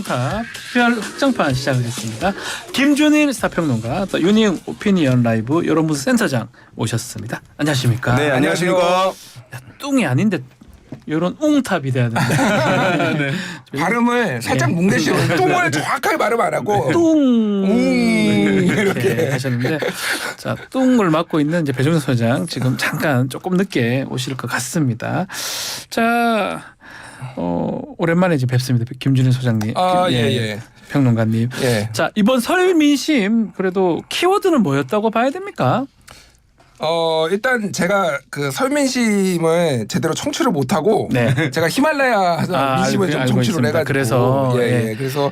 똥탑 특별 확장판 시작하겠습니다. 김준일 스타평론가 또 유닝 오피니언 라이브 여론부스 센터장 오셨습니다. 안녕하십니까? 네, 안녕하십니까? 야, 뚱이 아닌데 이런 웅탑이 돼야 된다. 네. 발음을 살짝 뭉개시고 똥을 정확하게 발음 안 하고 뚱 이렇게 하셨는데 자 뚱을 맡고 있는 이제 배종석 소장 지금 잠깐 조금 늦게 오실 것 같습니다. 자 오랜만에 이제 뵙습니다. 김준일 소장님, 예. 평론가님. 예. 자 이번 설 민심 그래도 키워드는 뭐였다고 봐야 됩니까? 일단 제가 그 설민심을 제대로 청취를 못하고 네. 제가 히말라야 민심을 좀 알고 청취를 있습니다. 해가지고 그래서 그래서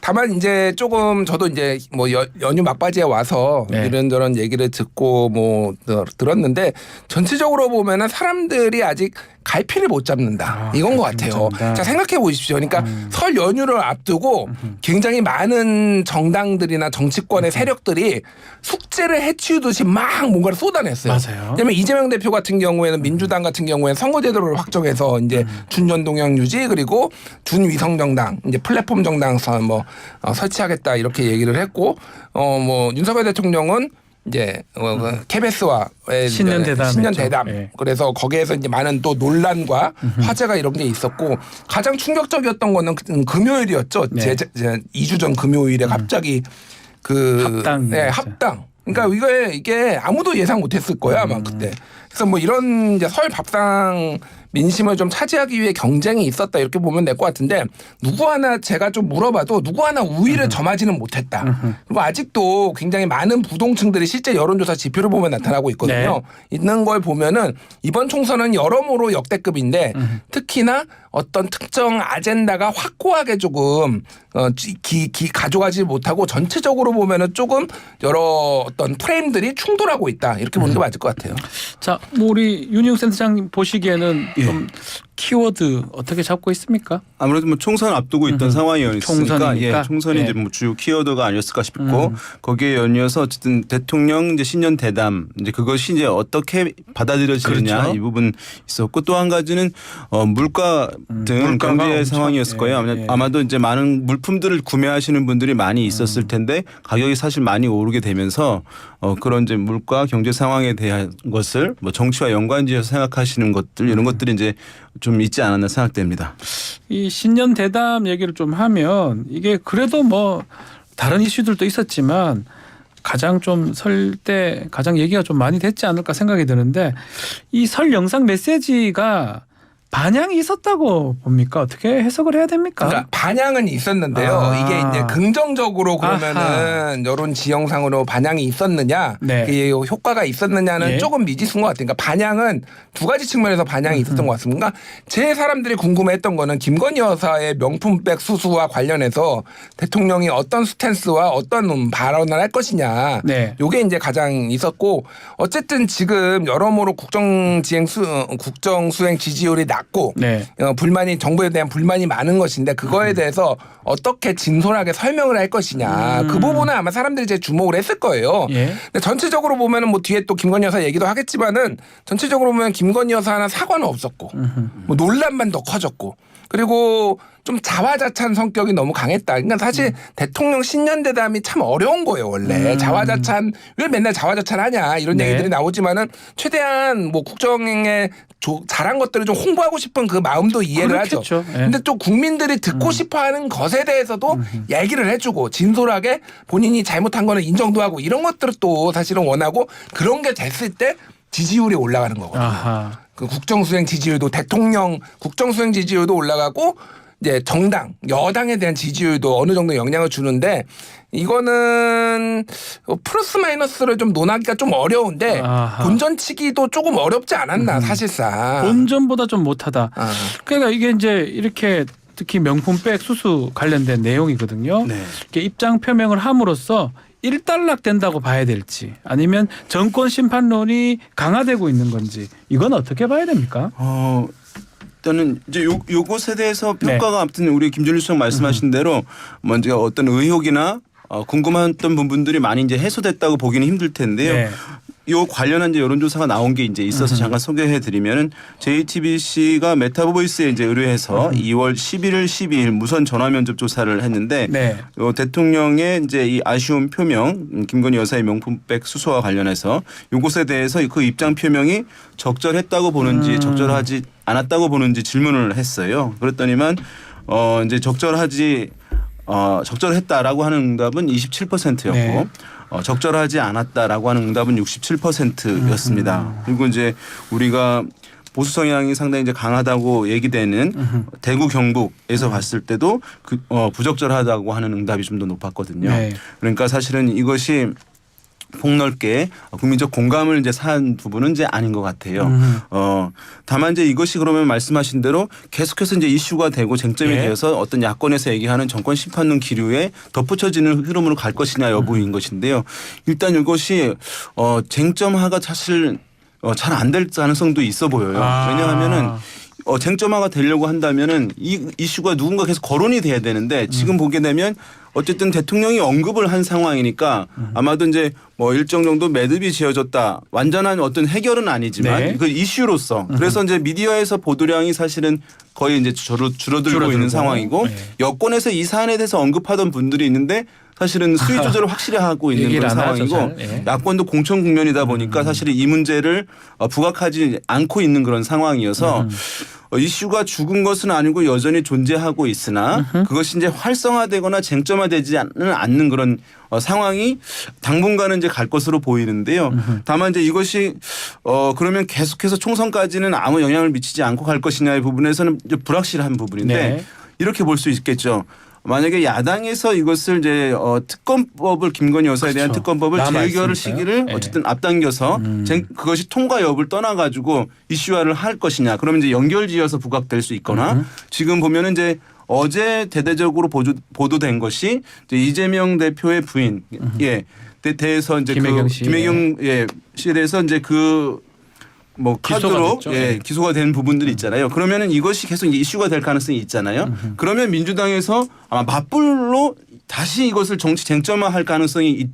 다만 이제 조금 저도 이제 뭐 연휴 막바지에 와서 네. 이런저런 얘기를 듣고 뭐 들었는데 전체적으로 보면은 사람들이 아직 갈피를 못 잡는다 이건 것 같아요. 자 생각해 보십시오. 그러니까 설 연휴를 앞두고 굉장히 많은 정당들이나 정치권의 세력들이 숙제를 해치우듯이 막 뭔가를 쏟아냈어요. 맞아요. 왜냐면 이재명 대표 같은 경우에는 민주당 같은 경우에는 선거제도를 확정해서 이제 준연동형 유지 그리고 준위성 정당 이제 플랫폼 정당 설치하겠다 이렇게 얘기를 했고 뭐 윤석열 대통령은 이제 KBS와의 신년 대담. 네. 그래서 거기에서 이제 많은 또 논란과 화제가 이런 게 있었고 가장 충격적이었던 거는 금요일이었죠. 네. 2주 전 금요일에 갑자기 합당. 그러니까 이게 아무도 예상 못했을 거야 아마 그때. 그래서 뭐 이런 이제 설 밥상 민심을 좀 차지하기 위해 경쟁이 있었다 이렇게 보면 될 것 같은데 누구 하나 제가 좀 물어봐도 누구 하나 우위를 점하지는 못했다. 그리고 아직도 굉장히 많은 부동층들이 실제 여론조사 지표를 보면 나타나고 있거든요. 있는 걸 보면은 이번 총선은 여러모로 역대급인데 특히나 어떤 특정 아젠다가 확고하게 조금 가져가지 못하고 전체적으로 보면은 조금 여러 어떤 프레임들이 충돌하고 있다 이렇게 보는 게 맞을 것 같아요. 자, 뭐 우리 윤희용 센터장님 보시기에는 좀 키워드 어떻게 잡고 있습니까? 아무래도 뭐 총선 앞두고 있던 상황이었으니까 총선이 이제 뭐 주요 키워드가 아니었을까 싶고 거기에 연이어서 어쨌든 대통령 이제 신년 대담 이제 그것이 이제 어떻게 받아들여지느냐 그렇죠. 이 부분 있었고 또 한 가지는 물가 등 경제 상황이었을 거예요. 아마도 이제 많은 물품들을 구매하시는 분들이 많이 있었을 텐데 가격이 사실 많이 오르게 되면서 그런 이제 물가 경제 상황에 대한 것을 뭐 정치와 연관지어서 생각하시는 것들 이런 것들이 이제 좀 있지 않았나 생각됩니다. 이 신년 대담 얘기를 좀 하면 이게 그래도 뭐 다른 이슈들도 있었지만 가장 좀 설 때 가장 얘기가 좀 많이 됐지 않을까 생각이 드는데 이 설 영상 메시지가 반향이 있었다고 봅니까? 어떻게 해석을 해야 됩니까? 그러니까 반향은 있었는데요. 이게 이제 긍정적으로 그러면은 여론 지형상으로 반향이 있었느냐, 그 효과가 있었느냐는 조금 미지수인 것 같아요. 그러니까 반향은 두 가지 측면에서 반향이 있었던 것 같습니다. 그러니까 제 사람들이 궁금해했던 거는 김건희 여사의 명품백 수수와 관련해서 대통령이 어떤 스탠스와 어떤 발언을 할 것이냐, 요게 이제 가장 있었고 어쨌든 지금 여러모로 국정 수행 지지율이 낮고 불만이 정부에 대한 불만이 많은 것인데 그거에 대해서 어떻게 진솔하게 설명을 할 것이냐 그 부분은 아마 사람들이 제 주목을 했을 거예요. 근데 전체적으로 보면은 뭐 뒤에 또 김건희 여사 얘기도 하겠지만은 전체적으로 보면 김건희 여사는 사과는 없었고 뭐 논란만 더 커졌고 그리고 좀 자화자찬 성격이 너무 강했다. 그러니까 사실 대통령 신년대담이 참 어려운 거예요 원래. 자화자찬 왜 맨날 자화자찬하냐 이런 얘기들이 나오지만은 최대한 뭐 국정에 잘한 것들을 좀 홍보하고 싶은 그 마음도 이해를 하죠. 근데 또 국민들이 듣고 싶어하는 것에 대해서도 얘기를 해주고 진솔하게 본인이 잘못한 거는 인정도 하고 이런 것들을 또 사실은 원하고 그런 게 됐을 때 지지율이 올라가는 거거든요. 그 국정수행 지지율도 대통령 국정수행 지지율도 올라가고 이제 정당 여당에 대한 지지율도 어느 정도 영향을 주는데 이거는 플러스 마이너스를 좀 논하기가 좀 어려운데 본전치기도 조금 어렵지 않았나 사실상. 본전보다 좀 못하다. 그러니까 이게 이제 이렇게 특히 명품백 수수 관련된 내용이거든요. 이렇게 입장 표명을 함으로써 일단락된다고 봐야 될지 아니면 정권 심판론이 강화되고 있는 건지 이건 어떻게 봐야 됩니까? 일단은 이제 요것에 대해서 평가가 아무튼 우리 김준일 수석 말씀하신 대로 먼저 어떤 의혹이나 궁금했던 부분들이 많이 이제 해소됐다고 보기는 힘들 텐데요. 요 관련한 이제 여론조사가 나온 게 이제 있어서 잠깐 소개해드리면은 JTBC가 메타보이스에 이제 의뢰해서 2월 11일, 12일 무선 전화 면접 조사를 했는데 네. 대통령의 이제 이 아쉬운 표명, 김건희 여사의 명품백 수수와 관련해서 이것에 대해서 그 입장 표명이 적절했다고 보는지 적절하지 않았다고 보는지 질문을 했어요. 그랬더니만 이제 적절했다라고 하는 응답은 27%였고. 네. 적절하지 않았다라고 하는 응답은 67%였습니다. 그리고 이제 우리가 보수 성향이 상당히 이제 강하다고 얘기되는 대구 경북에서 봤을 때도 부적절하다고 하는 응답이 좀 더 높았거든요. 네. 그러니까 사실은 이것이 폭넓게 국민적 공감을 이제 산 부분은 이제 아닌 것 같아요. 다만 이제 이것이 그러면 말씀하신 대로 계속해서 이제 이슈가 되고 쟁점이 되어서 어떤 야권에서 얘기하는 정권 심판론 기류에 덧붙여지는 흐름으로 갈 것이냐 여부인 것인데요. 일단 이것이 쟁점화가 사실 잘 안 될 가능성도 있어 보여요. 왜냐하면은 쟁점화가 되려고 한다면은 이 이슈가 누군가 계속 거론이 돼야 되는데 지금 보게 되면 어쨌든 대통령이 언급을 한 상황이니까 아마도 이제 뭐 일정 정도 매듭이 지어졌다. 완전한 어떤 해결은 아니지만 네. 그 이슈로서 그래서 이제 미디어에서 보도량이 사실은 거의 이제 줄어들고 있는 상황이고 네. 여권에서 이 사안에 대해서 언급하던 분들이 있는데 사실은 수위 조절을 확실히 하고 있는 그런 상황이고 야권도 공천 국면이다 보니까 사실은 이 문제를 부각하지 않고 있는 그런 상황이어서 이슈가 죽은 것은 아니고 여전히 존재하고 있으나 그것이 이제 활성화되거나 쟁점화되지 않는 그런 상황이 당분간은 이제 갈 것으로 보이는데요. 다만 이제 이것이 그러면 계속해서 총선까지는 아무 영향을 미치지 않고 갈 것이냐의 부분에서는 이제 불확실한 부분인데 네. 이렇게 볼 수 있겠죠. 만약에 야당에서 이것을 이제 특검법을 김건희 여사에 대한 그렇죠. 특검법을 재의결을 시기를 어쨌든 앞당겨서 그것이 통과 여부를 떠나가지고 이슈화를 할 것이냐. 그러면 이제 연결지어서 부각될 수 있거나 지금 보면은 이제 어제 대대적으로 보도된 것이 이제 이재명 대표의 부인 대해서 이제 김혜경 씨. 김혜경 씨에 대해서 이제 뭐 카드로 기소가 된 부분들이 있잖아요. 그러면은 이것이 계속 이슈가 될 가능성이 있잖아요. 그러면 민주당에서 아마 맞불로 다시 이것을 정치 쟁점화할 가능성이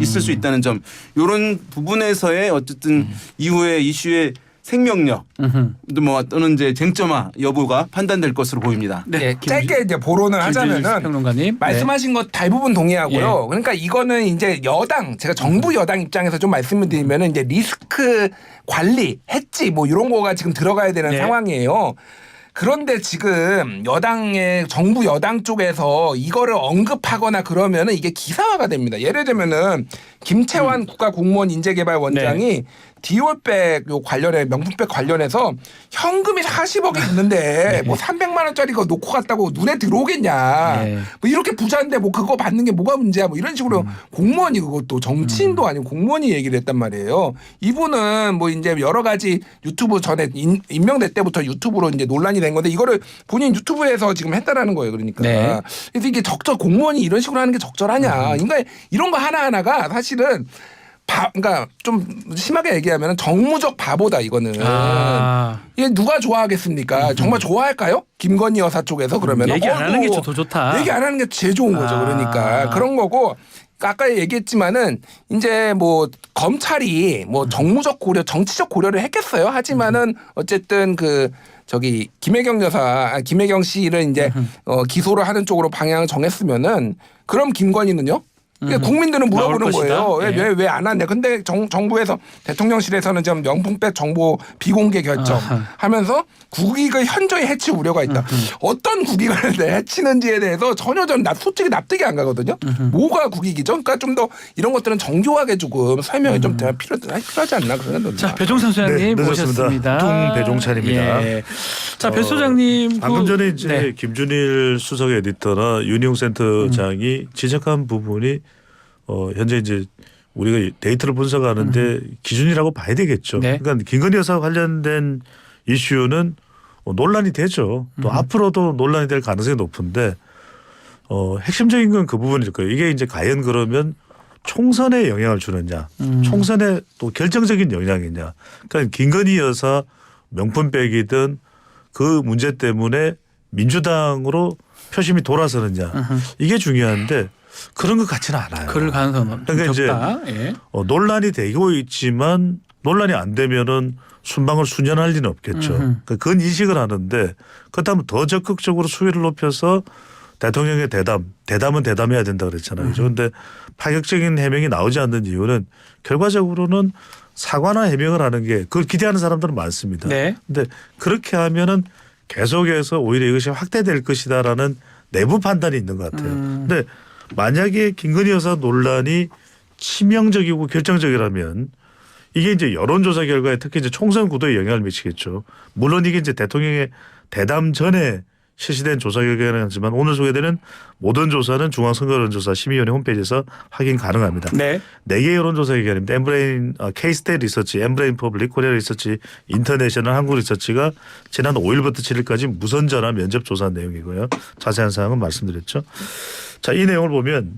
있을 수 있다는 점. 이런 부분에서의 어쨌든 이후에 이슈의 생명력, 뭐 또는 이제 쟁점화 여부가 판단될 것으로 보입니다. 네, 짧게 이제 보론을 하자면은 평론가님. 말씀하신 것 대부분 동의하고요. 그러니까 이거는 이제 제가 정부 여당 입장에서 좀 말씀을 드리면은 이제 리스크 관리, 해지 뭐 이런 거가 지금 들어가야 되는 상황이에요. 그런데 지금 정부 여당 쪽에서 이거를 언급하거나 그러면은 이게 기사화가 됩니다. 예를 들면은 김채환 국가공무원 인재개발원장이 디올백 요 관련해 명품백 관련해서 현금이 40억이 있는데 뭐 300만 원짜리 거 놓고 갔다고 눈에 들어오겠냐. 뭐 이렇게 부자인데 뭐 그거 받는 게 뭐가 문제야. 뭐 이런 식으로 공무원이 그것도 정치인도 아니고 공무원이 얘기를 했단 말이에요. 이분은 뭐 이제 여러 가지 유튜브 전에 임명될 때부터 유튜브로 이제 논란이 된 건데 이거를 본인 유튜브에서 지금 했다라는 거예요. 그러니까. 그래서 이게 공무원이 이런 식으로 하는 게 적절하냐. 그러니까 이런 거 하나하나가 사실은 그러니까 좀 심하게 얘기하면 정무적 바보다 이거는. 이게 누가 좋아하겠습니까? 정말 좋아할까요? 김건희 여사 쪽에서 그러면 얘기 안 하는 게 더 좋다. 얘기 안 하는 게 제일 좋은 거죠. 그러니까 그런 거고. 아까 얘기했지만은 이제 뭐 검찰이 뭐 정무적 고려, 정치적 고려를 했겠어요. 하지만은 어쨌든 김혜경 씨를 이제 기소를 하는 쪽으로 방향을 정했으면은 그럼 김건희는요? 국민들은 물어보는 거예요. 왜 안 왔냐. 근데 정부에서 대통령실에서는 지금 명품백 정보 비공개 결정하면서 국익을 현저히 해칠 우려가 있다. 어떤 국익을 해치는지에 대해서 전혀 나 솔직히 납득이 안 가거든요. 뭐가 국익이죠? 그러니까 좀 더 이런 것들은 정교하게 조금 설명이 좀 필요하지 않나 그런 생각이 자, 배종찬 소장님 모셨습니다. tung 배종찬입니다. 자, 배 소장님 방금 전에 이제 김준일 수석 에디터나 윤희용 센터장이 지적한 부분이 현재 이제 우리가 데이터를 분석하는데 기준이라고 봐야 되겠죠. 그러니까 김건희 여사 관련된 이슈는 논란이 되죠. 또 앞으로도 논란이 될 가능성이 높은데 핵심적인 건 그 부분일 거예요. 이게 이제 과연 그러면 총선에 영향을 주느냐, 총선에 또 결정적인 영향이냐. 그러니까 김건희 여사 명품백이든 그 문제 때문에 민주당으로 표심이 돌아서느냐 이게 중요한데 그런 것 같지는 않아요. 그럴 가능성은 그러니까 적다. 이제 예. 논란이 되고 있지만 논란이 안 되면은 순방을 수년할 리는 없겠죠. 그러니까 그건 인식을 하는데 그렇다면 더 적극적으로 수위를 높여서 대통령의 대담은 대담해야 된다 그랬잖아요. 그런데 파격적인 해명이 나오지 않는 이유는 결과적으로는 사과나 해명을 하는 게 그걸 기대하는 사람들은 많습니다. 네. 그런데 그렇게 하면은 계속해서 오히려 이것이 확대될 것이다라는 내부 판단이 있는 것 같아요. 그런데 만약에 김건희 여사 논란이 치명적이고 결정적이라면 이게 이제 여론조사 결과에 특히 이제 총선 구도에 영향을 미치겠죠. 물론 이게 이제 대통령의 대담 전에 실시된 조사 결과는 하지만 오늘 소개되는 모든 조사는 중앙선거여론조사 심의위원회 홈페이지에서 확인 가능합니다. 네. 4개 여론조사 결과입니다. 엠브레인 K-스테이트 리서치, 엠브레인 퍼블릭, 코리아 리서치, 인터내셔널 한국 리서치가 지난 5일부터 7일까지 무선 전화 면접 조사한 내용이고요. 자세한 사항은 말씀드렸죠. 자, 이 내용을 보면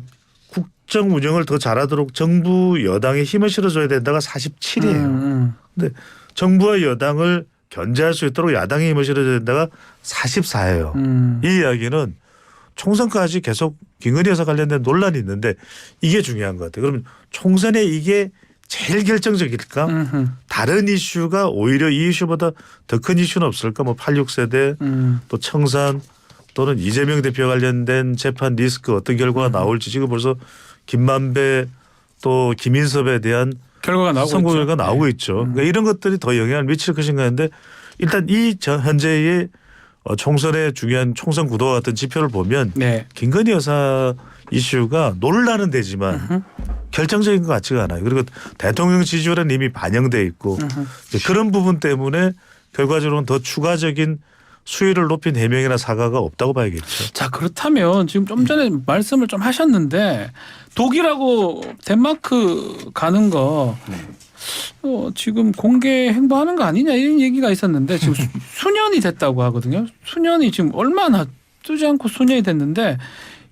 국정 운영을 더 잘하도록 정부 여당에 힘을 실어줘야 된다가 47이에요. 근데 정부와 여당을 견제할 수 있도록 야당의 힘을 실어줘야 된다가 44예요. 이 이야기는 총선까지 계속 김건희 여사 관련된 논란이 있는데 이게 중요한 것 같아요. 그러면 총선에 이게 제일 결정적일까? 다른 이슈가 오히려 이 이슈보다 더 큰 이슈는 없을까? 뭐 86세대 또 청산 또는 이재명 대표 관련된 재판 리스크 어떤 결과가 나올지 지금 벌써 김만배 또 김인섭에 대한 결과가 나오고 선거 결과가 나오고 있죠. 그러니까 이런 것들이 더 영향을 미칠 것인가 하는데 일단 이 현재의 총선의 중요한 총선 구도와 같은 지표를 보면 네. 김건희 여사 이슈가 논란은 되지만 결정적인 것 같지가 않아요. 그리고 대통령 지지율은 이미 반영돼 있고 그런 부분 때문에 결과적으로는 더 추가적인 수위를 높인 해명이나 사과가 없다고 봐야겠죠. 자, 그렇다면 지금 좀 전에 말씀을 좀 하셨는데 독일하고 덴마크 가는 거 지금 공개 행보하는 거 아니냐 이런 얘기가 있었는데 지금 수년이 됐다고 하거든요. 수년이 지금 얼마나 뜨지 않고 수년이 됐는데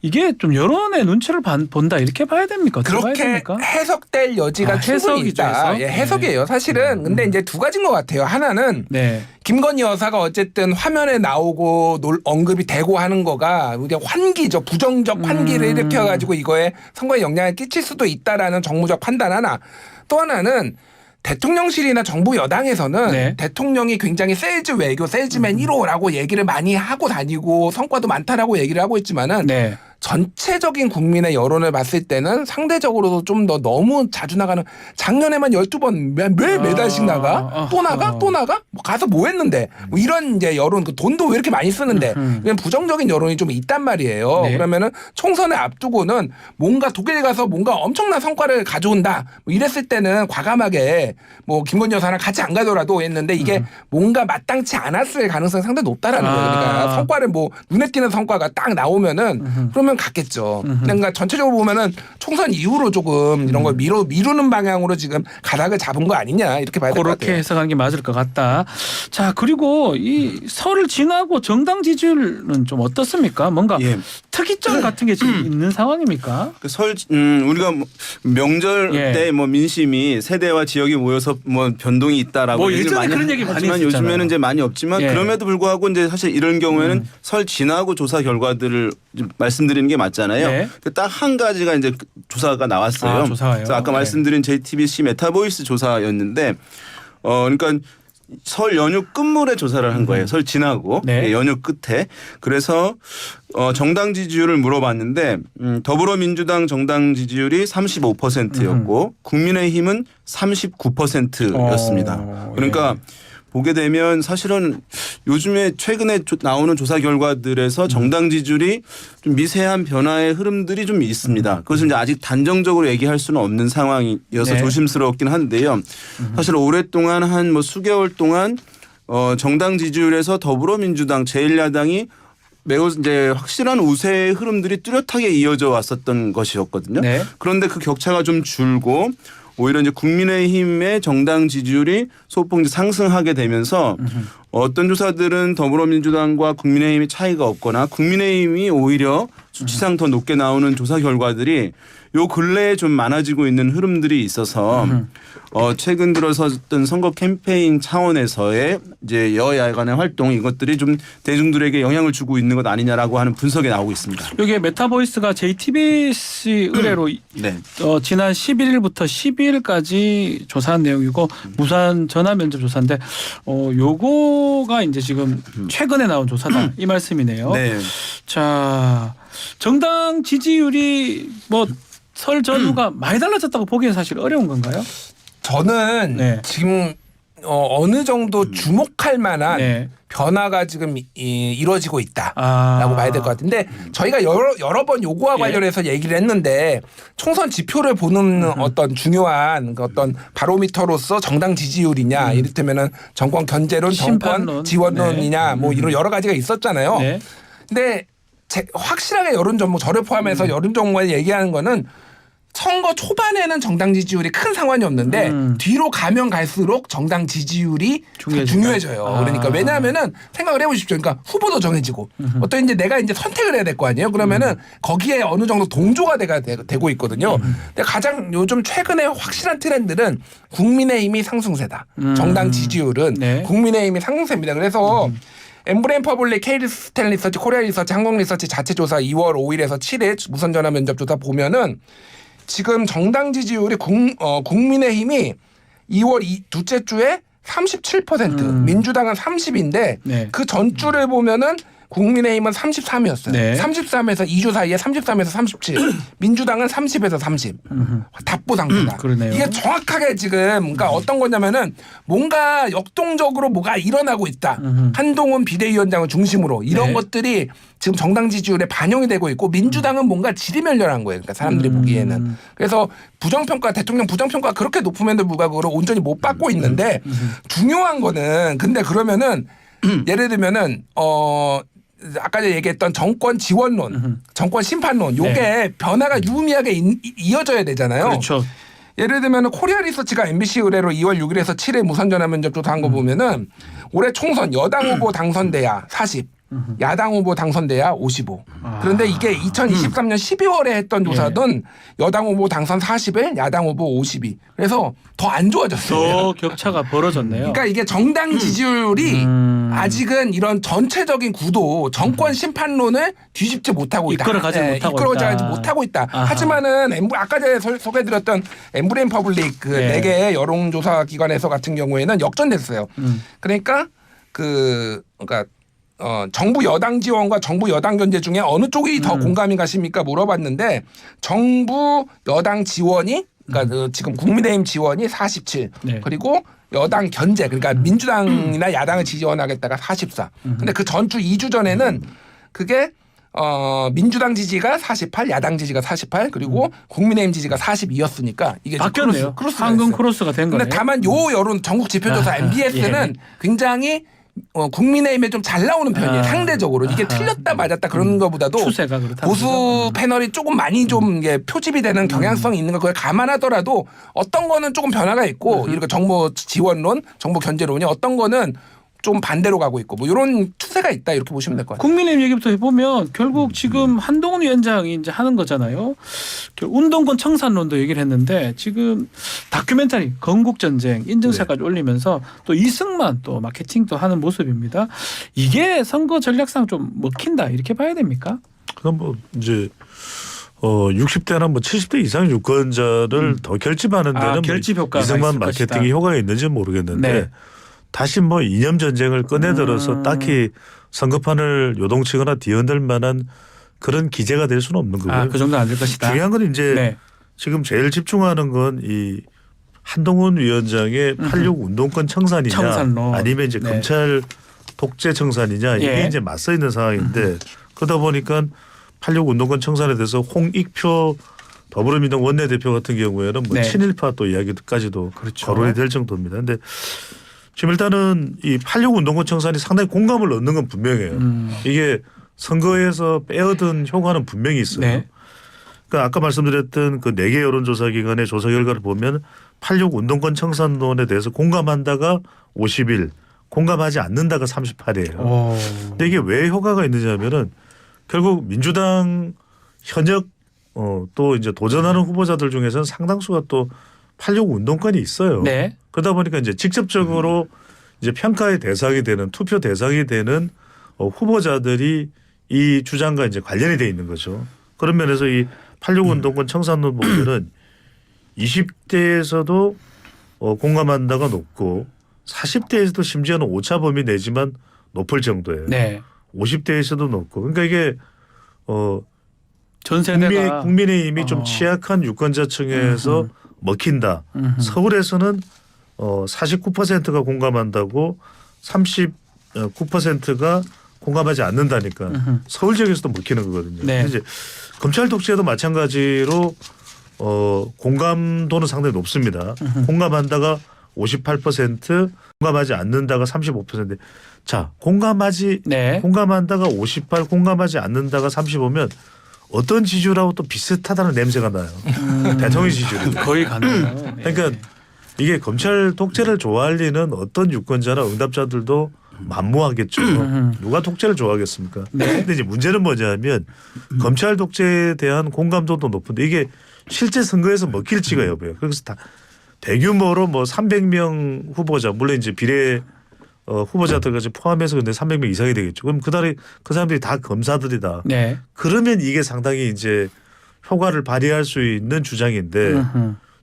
이게 좀 여론의 눈치를 본다 이렇게 봐야 됩니까? 그렇게 됩니까? 해석될 여지가 충분히 있다. 예, 해석이에요. 사실은 근데 이제 두 가지인 것 같아요. 하나는 네. 김건희 여사가 어쨌든 화면에 나오고 언급이 되고 하는 거가 우리가 환기죠. 부정적 환기를 일으켜가지고 이거에 선거에 영향을 끼칠 수도 있다라는 정무적 판단 하나. 또 하나는 대통령실이나 정부 여당에서는 네. 대통령이 굉장히 세일즈 외교, 세일즈맨 1호라고 얘기를 많이 하고 다니고 성과도 많다라고 얘기를 하고 있지만은 네. 전체적인 국민의 여론을 봤을 때는 상대적으로도 좀 더 너무 자주 나가는 작년에만 12번 매달씩 나가? 또 나가? 또 나가? 뭐 가서 뭐 했는데? 뭐 이런 이제 여론, 그 돈도 왜 이렇게 많이 쓰는데? 그냥 부정적인 여론이 좀 있단 말이에요. 네. 그러면은 총선을 앞두고는 뭔가 독일 가서 뭔가 엄청난 성과를 가져온다. 뭐 이랬을 때는 과감하게 뭐 김건희 여사랑 같이 안 가더라도 했는데 이게 뭔가 마땅치 않았을 가능성이 상당히 높다라는 거예요. 그러니까 성과를 뭐 눈에 띄는 성과가 딱 나오면은 그러면 갔겠죠. 그러니까 전체적으로 보면은 총선 이후로 조금 이런 걸 미루는 방향으로 지금 가닥을 잡은 거 아니냐 이렇게 봐야 될 것 같아요. 그렇게 해석하는 게 맞을 것 같다. 자, 그리고 이 설을 지나고 정당 지지율은 좀 어떻습니까? 뭔가 특이점 같은 게 지금 있는 상황입니까? 우리가 명절 때 뭐 민심이 세대와 지역이 모여서 뭐 변동이 있다라고 뭐 얘기를 많이 그런 얘기 하지만 요즘에는 이제 많이 없지만 그럼에도 불구하고 이제 사실 이런 경우에는 설 지나고 조사 결과들을 말씀드리는 게 맞잖아요. 네. 딱 한 가지가 이제 조사가 나왔어요. 그래서 아까 말씀드린 JTBC 메타보이스 조사였는데 그러니까 설 연휴 끝물에 조사를 한 거예요. 설 지나고 연휴 끝에. 그래서 정당 지지율을 물어봤는데 더불어민주당 정당 지지율이 35%였고 국민의힘은 39%였습니다. 그러니까 보게 되면 사실은 요즘에 최근에 나오는 조사 결과들에서 정당 지지율이 좀 미세한 변화의 흐름들이 좀 있습니다. 그것을 이제 아직 단정적으로 얘기할 수는 없는 상황이어서 조심스럽긴 한데요. 사실 오랫동안 한 뭐 수개월 동안 정당 지지율에서 더불어민주당 제1야당이 매우 이제 확실한 우세의 흐름들이 뚜렷하게 이어져 왔었던 것이었거든요. 네. 그런데 그 격차가 좀 줄고 오히려 이제 국민의힘의 정당 지지율이 소폭 이제 상승하게 되면서 어떤 조사들은 더불어민주당과 국민의힘이 차이가 없거나 국민의힘이 오히려 수치상 더 높게 나오는 조사 결과들이 요 근래에 좀 많아지고 있는 흐름들이 있어서 최근 들어서 어떤 선거 캠페인 차원에서의 이제 여야 간의 활동 이것들이 좀 대중들에게 영향을 주고 있는 것 아니냐라고 하는 분석이 나오고 있습니다. 여기 메타보이스가 JTBC 의뢰로 네. 지난 11일부터 12일까지 조사한 내용이고 무산 전화 면접 조사인데 요거가 이제 지금 최근에 나온 조사다 이 말씀이네요. 네. 자, 정당 지지율이 뭐 설 전후가 많이 달라졌다고 보기엔 사실 어려운 건가요? 저는 네. 지금 어느 정도 주목할 만한 네. 변화가 지금 이루어지고 있다라고 봐야 될 것 같은데 저희가 여러 번 요거와 관련해서 얘기를 했는데 총선 지표를 보는 어떤 중요한 그 어떤 바로미터로서 정당 지지율이냐 이를테면은 정권 견제론, 심판론. 정권 지원론이냐 뭐 이런 여러 가지가 있었잖아요. 네. 근데 확실하게 여론전문 저를 포함해서 여론전문가 얘기하는 거는 선거 초반에는 정당 지지율이 큰 상관이 없는데 뒤로 가면 갈수록 정당 지지율이 중요해져요. 그러니까 왜냐하면은 생각을 해보십시오. 그러니까 후보도 정해지고 어떤 이제 내가 이제 선택을 해야 될 거 아니에요. 그러면은 거기에 어느 정도 동조가 되고 있거든요. 근데 가장 요즘 최근에 확실한 트렌드는 국민의힘이 상승세다. 정당 지지율은 네. 국민의힘이 상승세입니다. 그래서 엠브레인 퍼블릭, K스탠 리서치, 코리아 리서치, 한국 리서치 자체 조사 2월 5일에서 7일 무선 전화 면접 조사 보면은 지금 정당 지지율이 국민의힘이 2월 둘째 주에 37%, 민주당은 30인데 네. 그 전주를 보면은 국민의힘은 33이었어요. 네. 33에서 2주 사이에 33에서 37. 민주당은 30에서 30. 답보상수다. 그러네요. 이게 정확하게 지금 그러니까 어떤 거냐면은 뭔가 역동적으로 뭐가 일어나고 있다. 한동훈 비대위원장을 중심으로 이런 네. 것들이 지금 정당 지지율에 반영이 되고 있고 민주당은 뭔가 지리멸렬한 거예요. 그러니까 사람들이 보기에는. 그래서 부정평가 대통령 부정평가 그렇게 높음에도 불구하고 온전히 못 받고 있는데 중요한 거는 근데 그러면은 예를 들면은 아까 얘기했던 정권 지원론, 정권 심판론 요게 네. 변화가 유의미하게 이어져야 되잖아요. 그렇죠. 예를 들면 코리아 리서치가 MBC 의뢰로 2월 6일에서 7일 무선 전화 면접 조사한 거 보면은 올해 총선 여당 후보 당선돼야 40, 야당 후보 당선돼야 55. 그런데 이게 2023년 12월에 했던 조사는 여당 후보 당선 41, 야당 후보 52. 그래서 더 안 좋아졌어요. 더 격차가 벌어졌네요. 그러니까 이게 정당 지지율이 아직은 이런 전체적인 구도 정권 심판론을 뒤집지 못하고 있다. 이끌어가지 못하고 이끌어가지 있다. 못하고 있다. 아하. 하지만은 아까 전에 소개해드렸던 엠브레인 퍼블릭 그 네. 4개 여론조사 기관에서 같은 경우에는 역전됐어요. 그러니까 그러니까 정부 여당 지원과 정부 여당 견제 중에 어느 쪽이 더 공감이 가십니까 물어봤는데 정부 여당 지원이 그러니까 지금 국민의힘 지원이 47 네. 그리고 여당 견제 그러니까 민주당이나 야당을 지원하겠다가 44. 근데 그 전주 2주 전에는 그게 민주당 지지가 48, 야당 지지가 48 그리고 국민의힘 지지가 42였으니까 이게 바뀌었네요. 크로스가 황금 됐어요. 크로스가 된 거네요. 근데 다만 요 여론 전국 지표조사 MBS는 굉장히 국민의힘에 좀 잘 나오는 편이에요. 상대적으로 이게 틀렸다 맞았다 그런 것보다도 추세가 그렇다. 보수 패널이 조금 많이 좀 이게 표집이 되는 경향성이 있는 걸 그걸 감안하더라도 어떤 거는 조금 변화가 있고 이렇게 정부 지원론, 정부 견제론이 어떤 거는 좀 반대로 가고 있고 뭐 이런 추세가 있다 이렇게 보시면 될 것 같아요. 국민의힘 얘기부터 해보면 결국 지금 한동훈 위원장이 이제 하는 거잖아요. 운동권 청산론도 얘기를 했는데 지금 다큐멘터리 건국전쟁 인증샷까지 올리면서 또 이승만 또 마케팅도 하는 모습입니다. 이게 선거 전략상 좀 먹힌다 이렇게 봐야 됩니까? 그럼 뭐 이제 60대나 뭐 70대 이상 유권자를 더 결집하는 데는 결집 효과가 이승만 있을 마케팅이 것이다. 효과가 있는지 모르겠는데 네. 다시 뭐 이념 전쟁을 꺼내들어서 딱히 선거판을 요동치거나 뒤흔들 만한 그런 기제가 될 수는 없는 거고요. 그 정도는 안 될 것이다. 중요한 건 이제 네. 지금 제일 집중하는 건 이 한동훈 위원장의 86 운동권 청산이냐 청산론. 아니면 이제 네. 검찰 독재 청산이냐 이게 예. 이제 맞서 있는 상황인데 그러다 보니까 86 운동권 청산에 대해서 홍익표 더불어민주당 원내대표 같은 경우에는 뭐 네. 친일파 또 이야기까지도 그렇죠. 거론이 될 정도입니다. 그런데 지금 일단은 이 86 운동권 청산이 상당히 공감을 얻는 건 분명해요. 이게 선거에서 빼앗은 효과는 분명히 있어요. 네. 그러니까 아까 말씀드렸던 그 4개 여론조사 기관의 조사 결과를 보면 86 운동권 청산론에 대해서 공감한다가 51, 공감하지 않는다가 38이에요. 근데 이게 왜 효과가 있느냐 하면은 결국 민주당 현역 또 이제 도전하는 후보자들 중에서는 상당수가 또 86 운동권이 있어요. 네. 그러다 보니까 이제 직접적으로 이제 평가의 대상이 되는 투표 대상이 되는 후보자들이 이 주장과 이제 관련이 돼 있는 거죠. 그런 면에서 이 86 운동권 청산론 보면은 20대에서도 공감한다가 높고 40대에서도 심지어는 오차 범위 내지만 높을 정도예요. 네. 50대에서도 높고 그러니까 이게 전 세대가 국민의힘이 좀 취약한 유권자층에서 먹힌다. 서울에서는 49%가 공감한다고 39%가 공감하지 않는다니까 서울 지역에서도 먹히는 거거든요. 네. 이제 검찰 독재도 마찬가지로 공감도는 상당히 높습니다. 공감한다가 58%, 공감하지 않는다가 35%. 자, 공감한다가 58, 공감하지 않는다가 35면 어떤 지지율하고 또 비슷하다는 냄새가 나요. 대통령 지지율이 거의 가네요. 그러니까 이게 검찰 독재를 좋아할 리는 어떤 유권자나 응답자들도 만무하겠죠. 누가 독재를 좋아하겠습니까? 그런데 이제 문제는 뭐냐면 검찰 독재에 대한 공감도도 높은데 이게 실제 선거에서 먹힐지가 여부예요. 그래서 다 대규모로 뭐 300명 후보자 물론 이제 비례 후보자들까지 포함해서 근데 300명 이상이 되겠죠. 그럼 그 사람들이 다 검사들이다. 네. 그러면 이게 상당히 이제 효과를 발휘할 수 있는 주장인데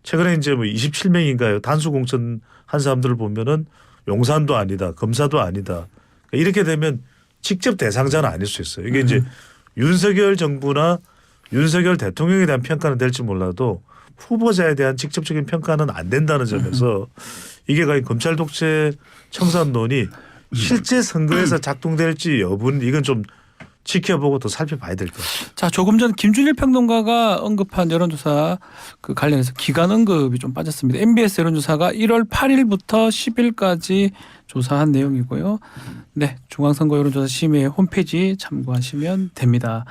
최근에 이제 뭐 27명인가요? 단수 공천한 사람들을 보면은 용산도 아니다. 검사도 아니다. 그러니까 이렇게 되면 직접 대상자는 아닐 수 있어요. 이게 이제 윤석열 정부나 윤석열 대통령에 대한 평가는 될지 몰라도 후보자에 대한 직접적인 평가는 안 된다는 점에서 이게 과연 검찰 독재 청산론이 실제 선거에서 작동될지 여부는 이건 좀 지켜보고 더 살펴봐야 될 것 같아요. 자, 조금 전 김준일 평론가가 언급한 여론조사 그 관련해서 기간 언급이 좀 빠졌습니다. MBS 여론조사가 1월 8일부터 10일까지 조사한 내용이고요. 네, 중앙선거 여론조사 심의 홈페이지 참고하시면 됩니다.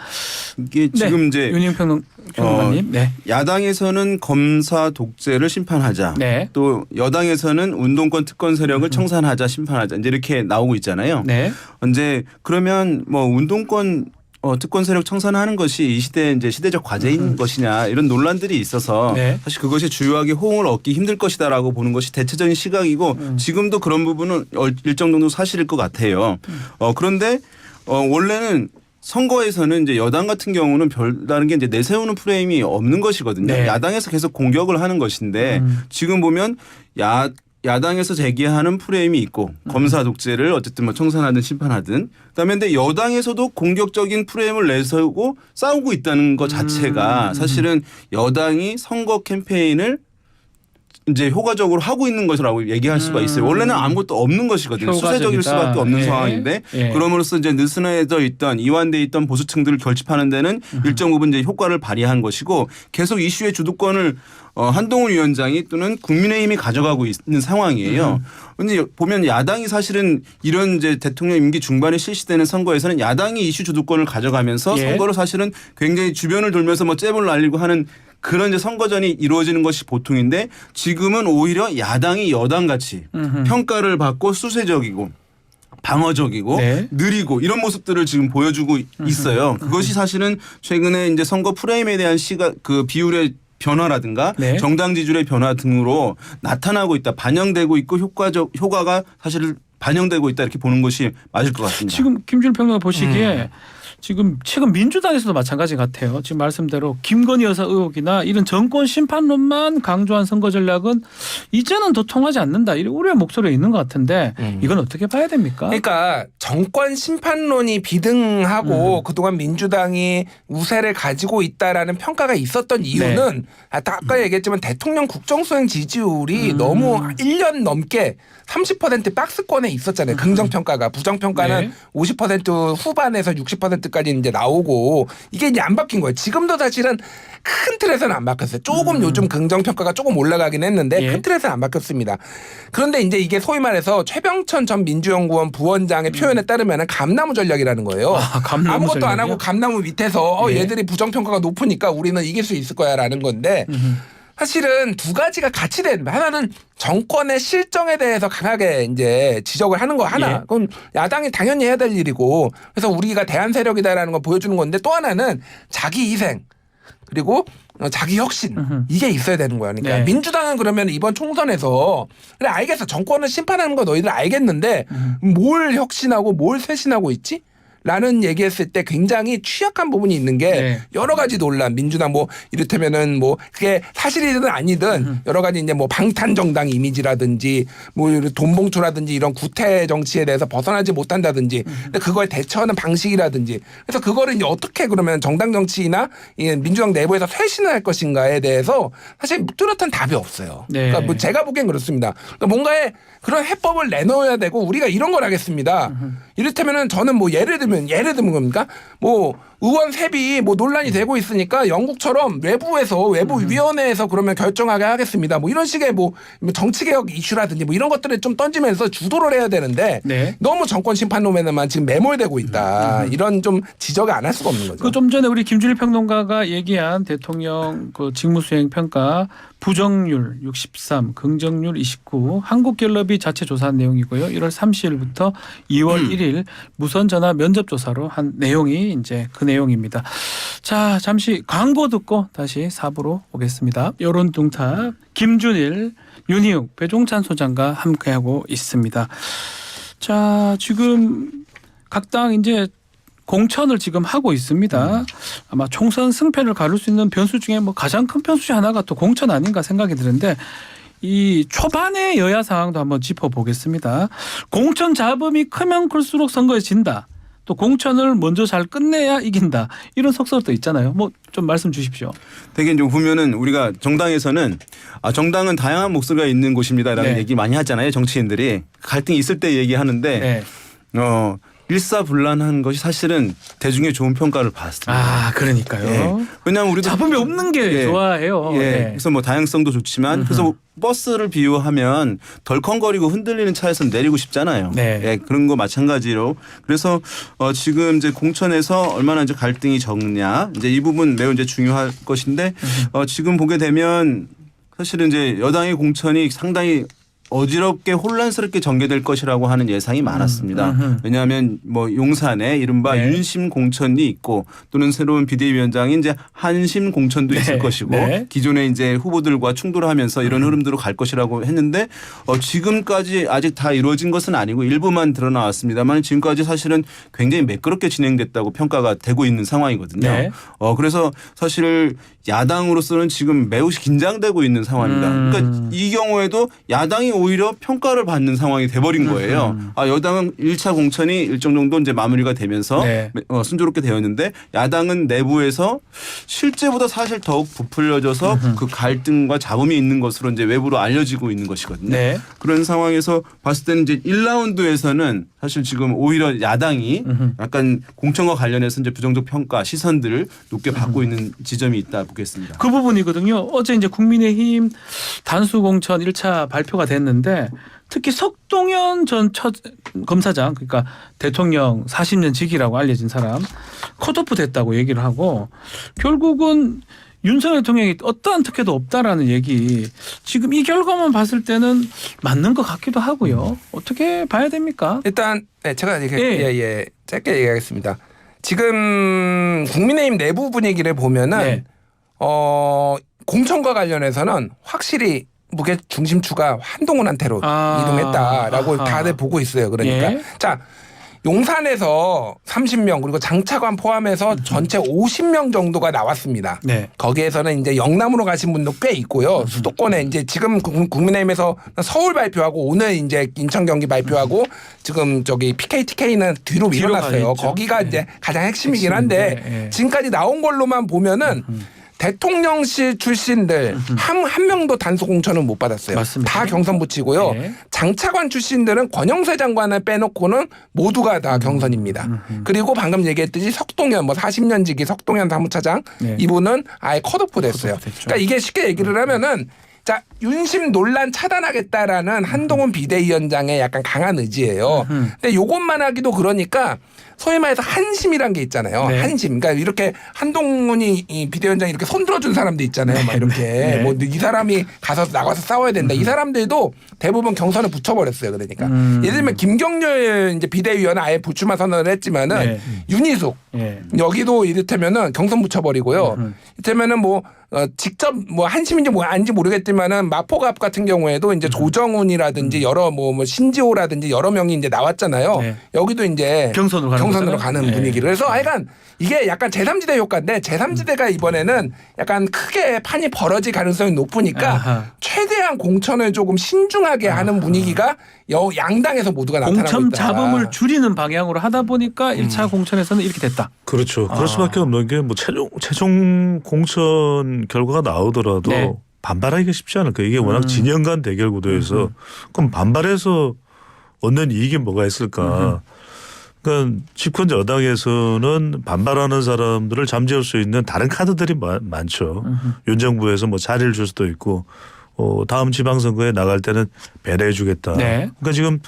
이게 지금 네, 이제 윤영 평론가님, 네, 야당에서는 검사 독재를 심판하자, 네, 또 여당에서는 운동권 특권 세력을 청산하자, 심판하자 이제 이렇게 나오고 있잖아요. 네, 이제 그러면 뭐 운동권 특권 세력 청산하는 것이 이 시대 이제 시대적 과제인 것이냐 이런 논란들이 있어서 네. 사실 그것이 주요하게 호응을 얻기 힘들 것이다라고 보는 것이 대체적인 시각이고 지금도 그런 부분은 일정 정도 사실일 것 같아요. 그런데 원래는 선거에서는 이제 여당 같은 경우는 별다른 게 이제 내세우는 프레임이 없는 것이거든요. 네. 야당에서 계속 공격을 하는 것인데 지금 보면 야당에서 제기하는 프레임이 있고 검사 독재를 어쨌든 뭐 청산하든 심판하든 그다음에 근데 여당에서도 공격적인 프레임을 내세우고 싸우고 있다는 것 자체가 사실은 여당이 선거 캠페인을 이제 효과적으로 하고 있는 것이라고 얘기할 수가 있어요. 원래는 아무것도 없는 것이거든요. 효과적이다. 수세적일 수밖에 없는 네. 상황인데 네. 그럼으로써 이제 느슨해져 있던 이완돼 있던 보수층들을 결집하는 데는 일정 부분 이제 효과를 발휘한 것이고 계속 이슈의 주도권을 한동훈 위원장이 또는 국민의힘이 가져가고 있는 상황이에요. 근데 보면 야당이 사실은 이런 이제 대통령 임기 중반에 실시되는 선거에서는 야당이 이슈 주도권을 가져가면서 예. 선거를 사실은 굉장히 주변을 돌면서 뭐 잽을 날리고 하는 그런 이제 선거전이 이루어지는 것이 보통인데 지금은 오히려 야당이 여당같이 평가를 받고 수세적이고 방어적이고 네. 느리고 이런 모습들을 지금 보여주고 있어요. 그것이 사실은 최근에 이제 선거 프레임에 대한 시각 그 비율의 변화라든가 네. 정당 지지율의 변화 등으로 나타나고 있다. 반영되고 있고 효과가 사실 반영되고 있다 이렇게 보는 것이 맞을 것 같습니다. 지금 김준일 평론가 보시기에 지금 최근 민주당에서도 마찬가지 같아요. 지금 말씀대로 김건희 여사 의혹이나 이런 정권 심판론만 강조한 선거 전략은 이제는 더 통하지 않는다. 이런 우려의 목소리가 있는 것 같은데 이건 어떻게 봐야 됩니까? 그러니까 정권 심판론이 비등하고 그동안 민주당이 우세를 가지고 있다라는 평가가 있었던 이유는 아까 얘기했지만 대통령 국정수행 지지율이 너무 1년 넘게 30% 박스권에 있었잖아요. 긍정평가가. 부정평가는 네. 50% 후반에서 60%까지 이제 나오고 이게 이제 안 바뀐 거예요. 지금도 사실은 큰 틀에서는 안 바뀌었어요. 조금 요즘 긍정평가가 조금 올라가긴 했는데 예. 큰 틀에서는 안 바뀌었습니다. 그런데 이제 이게 소위 말해서 최병천 전 민주연구원 부원장의 표현에 따르면 감나무 전략이라는 거예요. 감나무 아무것도 안 전략이요? 하고 감나무 밑에서 예. 얘들이 부정평가가 높으니까 우리는 이길 수 있을 거야라는 건데 사실은 두 가지가 같이 되는 하나는 정권의 실정에 대해서 강하게 이제 지적을 하는 거 하나. 예. 그건 야당이 당연히 해야 될 일이고 그래서 우리가 대한 세력이다라는 걸 보여주는 건데 또 하나는 자기 희생. 그리고 자기 혁신 이게 있어야 되는 거야. 그러니까 네. 민주당은 그러면 이번 총선에서 그래 알겠어 정권을 심판하는 거 너희들 알겠는데 뭘 혁신하고 뭘 쇄신하고 있지? 라는 얘기했을 때 굉장히 취약한 부분이 있는 게 네. 여러 가지 논란 민주당 뭐 이를테면은 뭐 그게 사실이든 아니든 여러 가지 이제 뭐 방탄 정당 이미지라든지 뭐 돈봉투라든지 이런 구태 정치에 대해서 벗어나지 못한다든지 근데 그걸 대처하는 방식이라든지 그래서 그거를 이제 어떻게 그러면 정당 정치나 이 민주당 내부에서 쇄신을 할 것인가에 대해서 사실 뚜렷한 답이 없어요. 네. 그러니까 뭐 제가 보기엔 그렇습니다. 그러니까 뭔가의 그런 해법을 내놓아야 되고 우리가 이런 걸 하겠습니다. 이를테면은 저는 뭐 예를 들면 겁니까? 뭐 의원 세비 뭐 논란이 되고 있으니까 영국처럼 외부위원회에서 그러면 결정하게 하겠습니다. 뭐 이런 식의 뭐 정치개혁 이슈라든지 뭐 이런 것들을 좀 던지면서 주도를 해야 되는데 네. 너무 정권 심판론에만 지금 매몰되고 있다. 이런 좀 지적을 안 할 수가 없는 거죠. 그 좀 전에 우리 김준일 평론가가 얘기한 대통령 그 직무수행 평가 부정률 63, 긍정률 29, 한국갤럽이 자체 조사한 내용이고요. 1월 30일부터 2월 1일 무선 전화 면접 조사로 한 내용이 이제 그 내용입니다. 자, 잠시 광고 듣고 다시 4부로 오겠습니다. 여론동탑 김준일, 윤희욱, 배종찬 소장과 함께하고 있습니다. 자, 지금 각 당 이제 공천을 지금 하고 있습니다. 아마 총선 승패를 가를 수 있는 변수 중에 뭐 가장 큰 변수 중 하나가 또 공천 아닌가 생각이 드는데 이 초반의 여야 상황도 한번 짚어보겠습니다. 공천 잡음이 크면 클수록 선거에 진다. 또 공천을 먼저 잘 끝내야 이긴다. 이런 속설도 있잖아요. 뭐 좀 말씀 주십시오. 되게 이제 보면은 우리가 정당에서는 정당은 다양한 목소리가 있는 곳입니다라는 네. 얘기 많이 하잖아요. 정치인들이 갈등이 있을 때 얘기하는데 네. 일사불란한 것이 사실은 대중의 좋은 평가를 받았습니다. 아, 그러니까요. 예. 왜냐하면 우리도 잡음이 없는 게 좋아해요. 예. 네. 그래서 뭐 다양성도 좋지만 그래서 뭐 버스를 비유하면 덜컹거리고 흔들리는 차에서 내리고 싶잖아요. 네. 예, 그런 거 마찬가지로 그래서 지금 이제 공천에서 얼마나 이제 갈등이 적냐 이제 이 부분 매우 이제 중요할 것인데 지금 보게 되면 사실은 이제 여당의 공천이 상당히 어지럽게 혼란스럽게 전개될 것이라고 하는 예상이 많았습니다. 왜냐하면 뭐 용산에 이른바 네. 윤심 공천이 있고 또는 새로운 비대위원장이 이제 한심 공천도 있을 네. 것이고 네. 기존의 이제 후보들과 충돌하면서 이런 흐름대로 갈 것이라고 했는데 지금까지 아직 다 이루어진 것은 아니고 일부만 드러나왔습니다만 지금까지 사실은 굉장히 매끄럽게 진행됐다고 평가가 되고 있는 상황이거든요. 네. 그래서 사실 야당으로서는 지금 매우 긴장되고 있는 상황입니다. 그러니까 이 경우에도 야당이 오히려 평가를 받는 상황이 돼버린 거예요. 여당은 1차 공천이 일정 정도 이제 마무리가 되면서 네. 순조롭게 되었는데 야당은 내부에서 실제보다 사실 더욱 부풀려져서 그 갈등과 잡음이 있는 것으로 이제 외부로 알려지고 있는 것이거든요. 네. 그런 상황에서 봤을 때는 이제 1라운드에서는 사실 지금 오히려 야당이 약간 공천과 관련해서 이제 부정적 평가 시선들을 높게 받고 있는 지점이 있다 보겠습니다. 그 부분이거든요. 어제 이제 국민의힘 단수 공천 1차 발표가 됐는데 특히 석동현 전 검사장 그러니까 대통령 40년 직이라고 알려진 사람 컷오프 됐다고 얘기를 하고 결국은 윤석열 대통령이 어떠한 특혜도 없다라는 얘기 지금 이 결과만 봤을 때는 맞는 것 같기도 하고요. 어떻게 봐야 됩니까? 일단 제가 짧게 얘기하겠습니다. 지금 국민의힘 내부 분위기를 보면은 네. 공천과 관련해서는 확실히 무게 중심추가 한동훈한테로 이동했다라고 다들 보고 있어요. 그러니까 예. 자 용산에서 30명 그리고 장차관 포함해서 전체 50명 정도가 나왔습니다. 네. 거기에서는 이제 영남으로 가신 분도 꽤 있고요. 수도권에 이제 지금 국민의힘에서 서울 발표하고 오늘 이제 인천 경기 발표하고 지금 저기 PKTK는 뒤로 밀어놨어요. 거기가 네. 이제 가장 핵심이긴 한데 네. 지금까지 나온 걸로만 보면은 대통령실 출신들 한 명도 단수 공천은 못 받았어요. 맞습니다. 다 경선 붙이고요. 네. 장차관 출신들은 권영세 장관을 빼놓고는 모두가 다 경선입니다. 그리고 방금 얘기했듯이 석동현 뭐 40년 지기 석동현 사무차장 네. 이분은 아예 컷오프 됐어요. 컷오프 됐죠. 그러니까 이게 쉽게 얘기를 하면은 자 윤심 논란 차단하겠다라는 한동훈 비대위원장의 약간 강한 의지예요. 근데 요것만 하기도 그러니까 소위 말해서 한심이란 게 있잖아요. 네. 한심. 그러니까 이렇게 한동훈이 이 비대위원장이 이렇게 손들어준 사람들 있잖아요. 막 이렇게 네. 뭐 이 사람이 가서 나가서 싸워야 된다. 이 사람들도 대부분 경선을 붙여버렸어요. 그러니까 예를 들면 김경렬 이제 비대위원은 아예 불출마 선언을 했지만은 네. 윤희숙 여기도 이를테면은 경선 붙여버리고요. 이를테면은 뭐 직접 뭐 한심인지 뭐 아닌지 모르겠지만은 마포갑 같은 경우에도 이제 조정훈이라든지 여러 뭐 신지호라든지 여러 명이 이제 나왔잖아요. 네. 여기도 이제 경선으로 가는 네. 분위기를. 그래서 하여간 이게 약간 제3지대 효과인데 제3지대가 이번에는 약간 크게 판이 벌어질 가능성이 높으니까 아하. 최대한 공천을 조금 신중하게 하는 분위기가 양당에서 모두가 나타나고 있다. 공천 잡음을 줄이는 방향으로 하다 보니까 1차 공천에서는 이렇게 됐다. 그렇죠. 그럴 수밖에 없는 게 뭐 최종 공천 결과가 나오더라도 네. 반발하기가 쉽지 않을 거예요. 이게 워낙 진영 간 대결 구도에서 그럼 반발해서 얻는 이익이 뭐가 있을까? 그러니까 집권자 여당에서는 반발하는 사람들을 잠재울 수 있는 다른 카드들이 많죠. 윤 정부에서 뭐 자리를 줄 수도 있고 다음 지방선거에 나갈 때는 배려해 주겠다. 네. 그러니까 지금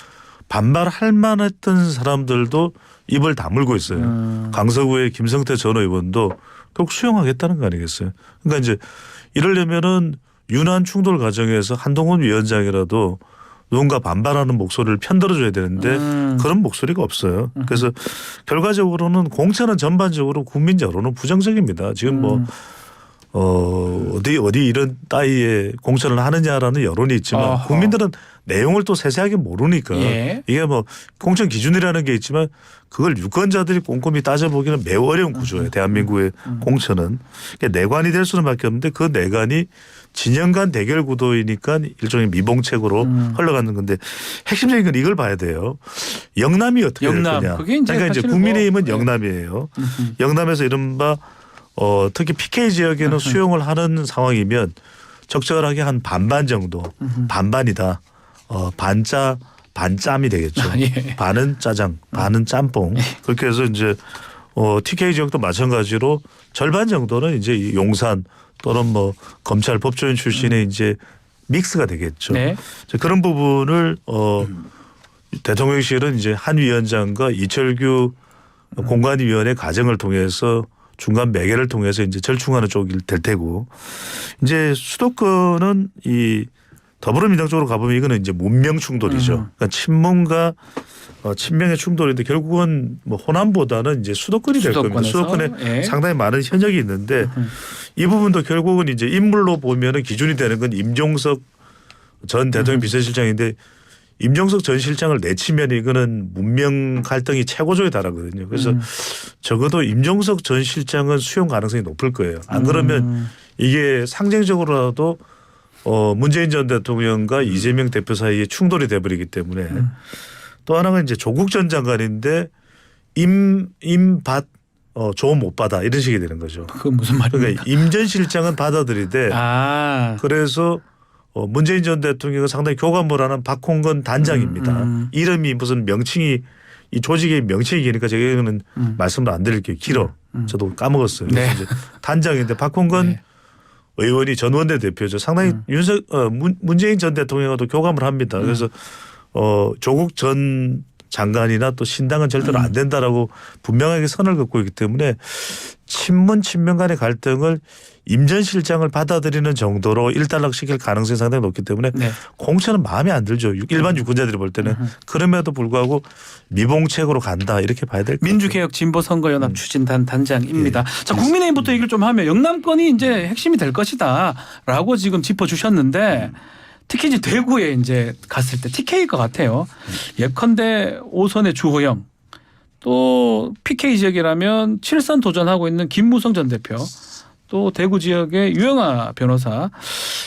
반발할 만했던 사람들도 입을 다물고 있어요. 강서구의 김성태 전 의원도 결국 수용하겠다는 거 아니겠어요. 그러니까 이제 이러려면은 윤한 충돌 과정에서 한동훈 위원장이라도 누군가 반발하는 목소리를 편들어줘야 되는데 그런 목소리가 없어요. 그래서 결과적으로는 공천은 전반적으로 국민 여론은 부정적입니다. 지금 뭐 어디 이런 따위의 공천을 하느냐라는 여론이 있지만 어허. 국민들은 내용을 또 세세하게 모르니까 예. 이게 뭐 공천 기준이라는 게 있지만 그걸 유권자들이 꼼꼼히 따져보기는 매우 어려운 구조예요. 대한민국의 공천은. 그러니까 내관이 될 수는 밖에 없는데 그 내관이 진영 간 대결 구도이니까 일종의 미봉책으로 흘러가는 건데 핵심적인 건 이걸 봐야 돼요. 영남이 어떻게 될 거냐. 그게 이제 그러니까 이제 사실은 국민의힘은 뭐, 영남이에요. 영남에서 이른바 특히 PK 지역에는 수용을 하는 상황이면 적절하게 한 반반 정도 반반이다. 반짜 반짬이 되겠죠. 예. 반은 짜장, 반은 짬뽕. 그렇게 해서 이제 TK 지역도 마찬가지로 절반 정도는 이제 이 용산 또는 뭐 검찰 법조인 출신의 이제 믹스가 되겠죠. 네. 그런 부분을 대통령실은 이제 한 위원장과 이철규 공관위원회 과정을 통해서 중간 매개를 통해서 이제 절충하는 쪽이 될 테고 이제 수도권은 이 더불어민주당 쪽으로 가보면 이거는 이제 문명 충돌이죠. 그러니까 친문과 친명의 충돌인데 결국은 뭐 호남보다는 이제 수도권이 될 겁니다. 수도권에 예. 상당히 많은 현역이 있는데 이 부분도 결국은 이제 인물로 보면은 기준이 되는 건 임종석 전 대통령 비서실장인데 임종석 전 실장을 내치면 이거는 문명 갈등이 최고조에 달하거든요. 그래서 적어도 임종석 전 실장은 수용 가능성이 높을 거예요. 안 그러면 이게 상징적으로라도 문재인 전 대통령과 이재명 대표 사이에 충돌이 돼버리기 때문에 또 하나가 이제 조국 전 장관인데 임받 조 못 받아 이런 식이 되는 거죠. 그 무슨 말입니까? 그러니까 임 전 실장은 받아들이되 그래서 문재인 전 대통령은 상당히 교감을 하는 박홍건 단장입니다. 이름이 무슨 명칭이 이 조직의 명칭이 기니까 제가는 말씀도 안 드릴게요. 길어. 저도 까먹었어요. 네. 이제 단장인데 박홍건 네. 의원이 전 원내대표죠. 상당히 문재인 전 대통령과도 교감을 합니다. 그래서 조국 전 장관이나 또 신당은 절대로 안 된다라고 분명하게 선을 긋고 있기 때문에 친문 간의 갈등을 임 전 실장을 받아들이는 정도로 일단락시킬 가능성이 상당히 높기 때문에 네. 공천은 마음에 안 들죠. 일반 유권자들이 볼 때는. 그럼에도 불구하고 미봉책으로 간다 이렇게 봐야 될 것 같아요. 민주개혁 진보선거연합 추진단 단장입니다. 자, 국민의힘부터 얘기를 좀 하면 영남권이 이제 핵심이 될 것이다라고 지금 짚어주셨는데 특히 이제 대구에 이제 갔을 때 TK일 것 같아요. 예컨대 5선의 주호영 또 PK 지역이라면 7선 도전하고 있는 김무성 전 대표 또 대구 지역의 유영아 변호사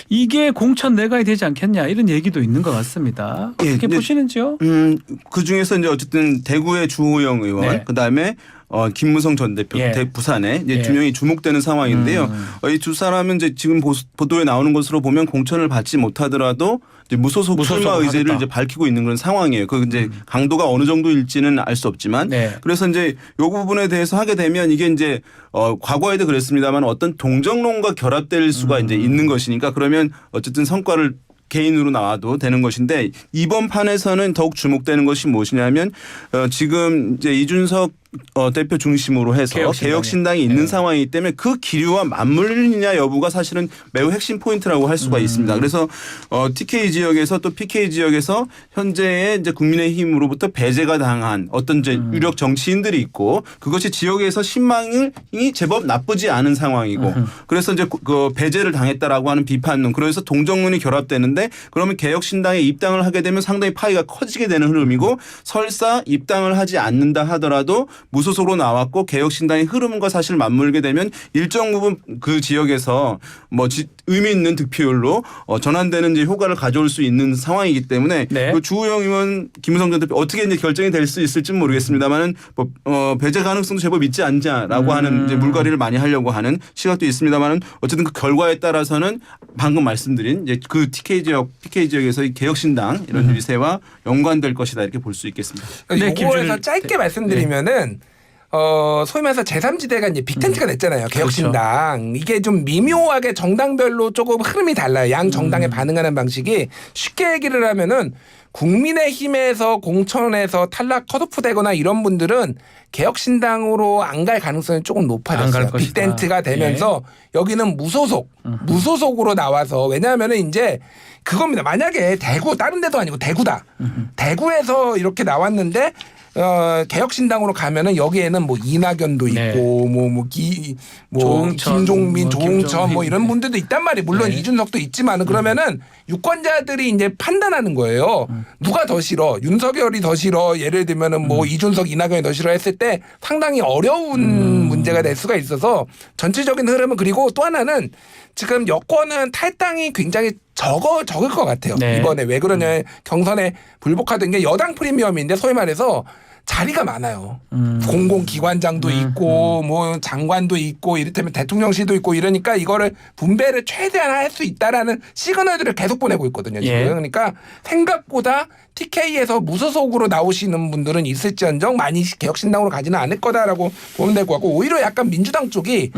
이게 공천 내각이 되지 않겠냐 이런 얘기도 있는 것 같습니다. 어떻게 보시는지요? 그 중에서 이제 어쨌든 대구의 주호영 의원 네. 그다음에 김무성 전 대표 예. 부산에 이제 예. 두 명이 주목되는 상황인데요. 이 두 사람은 이제 지금 보도에 나오는 것으로 보면 공천을 받지 못하더라도 이제 무소속 출마 의지를 이제 밝히고 있는 그런 상황이에요. 그 이제 강도가 어느 정도일지는 알 수 없지만 네. 그래서 이제 이 부분에 대해서 하게 되면 이게 이제 과거에도 그랬습니다만 어떤 동정론과 결합될 수가 이제 있는 것이니까 그러면 어쨌든 성과를 개인으로 나와도 되는 것인데 이번 판에서는 더욱 주목되는 것이 무엇이냐면 지금 이제 이준석 대표 중심으로 해서 개혁신당이 있는 상황이기 때문에 그 기류와 맞물리느냐 여부가 사실은 매우 핵심 포인트라고 할 수가 있습니다. 그래서 TK 지역에서 또 PK 지역에서 현재의 이제 국민의힘으로부터 배제가 당한 어떤 이제 유력 정치인들이 있고 그것이 지역에서 신망이 제법 나쁘지 않은 상황이고 그래서 이제 그 배제를 당했다라고 하는 비판론 그래서 동정론이 결합되는데 그러면 개혁신당에 입당을 하게 되면 상당히 파이가 커지게 되는 흐름이고 설사 입당을 하지 않는다 하더라도 무소속으로 나왔고 개혁신당의 흐름과 사실 맞물게 되면 일정 부분 그 지역에서 뭐 의미 있는 득표율로 전환되는 이제 효과를 가져올 수 있는 상황이기 때문에 네. 그 주호영 의원, 김우성 전 대표 어떻게 이제 결정이 될 수 있을지 모르겠습니다만은 배제 가능성도 제법 있지 않냐라고 하는 이제 물갈이를 많이 하려고 하는 시각도 있습니다만은 어쨌든 그 결과에 따라서는 방금 말씀드린 이제 그 TK 지역, PK 지역에서 이 개혁신당 이런 유세와 연관될 것이다 이렇게 볼 수 있겠습니다. 네, 이거에서 짧게 말씀드리면은. 소위 말해서 제3지대가 이제 빅텐트가 됐잖아요. 개혁신당. 그렇죠. 이게 좀 미묘하게 정당별로 조금 흐름이 달라요. 양 정당에 반응하는 방식이. 쉽게 얘기를 하면은 국민의힘에서 공천에서 탈락 컷오프 되거나 이런 분들은 개혁신당으로 안 갈 가능성이 조금 높아졌어요. 빅텐트가 되면서 여기는 무소속으로 나와서 왜냐하면은 이제 그겁니다. 만약에 대구 다른 데도 아니고 대구다. 대구에서 이렇게 나왔는데 개혁신당으로 가면은 여기에는 뭐 이낙연도 있고 김종민, 조홍천 뭐 이런 분들도 있단 말이에요. 물론 이준석도 있지만은 그러면은 유권자들이 이제 판단하는 거예요. 누가 더 싫어? 윤석열이 더 싫어? 예를 들면은 뭐 이준석, 이낙연이 더 싫어 했을 때 상당히 어려운 문제가 될 수가 있어서 전체적인 흐름은 그리고 또 하나는 지금 여권은 탈당이 굉장히 적을 것 같아요. 네. 이번에 왜 그러냐 경선에 불복하던 게 여당 프리미엄인데 소위 말해서 자리가 많아요. 공공기관장도 있고 뭐 장관도 있고 이를테면 대통령실도 있고 이러니까 이거를 분배를 최대한 할 수 있다라는 시그널들을 계속 보내고 있거든요. 지금. 그러니까 생각보다 TK에서 무소속으로 나오시는 분들은 있을지언정 많이 개혁신당으로 가지는 않을 거다라고 보면 될 것 같고 오히려 약간 민주당 쪽이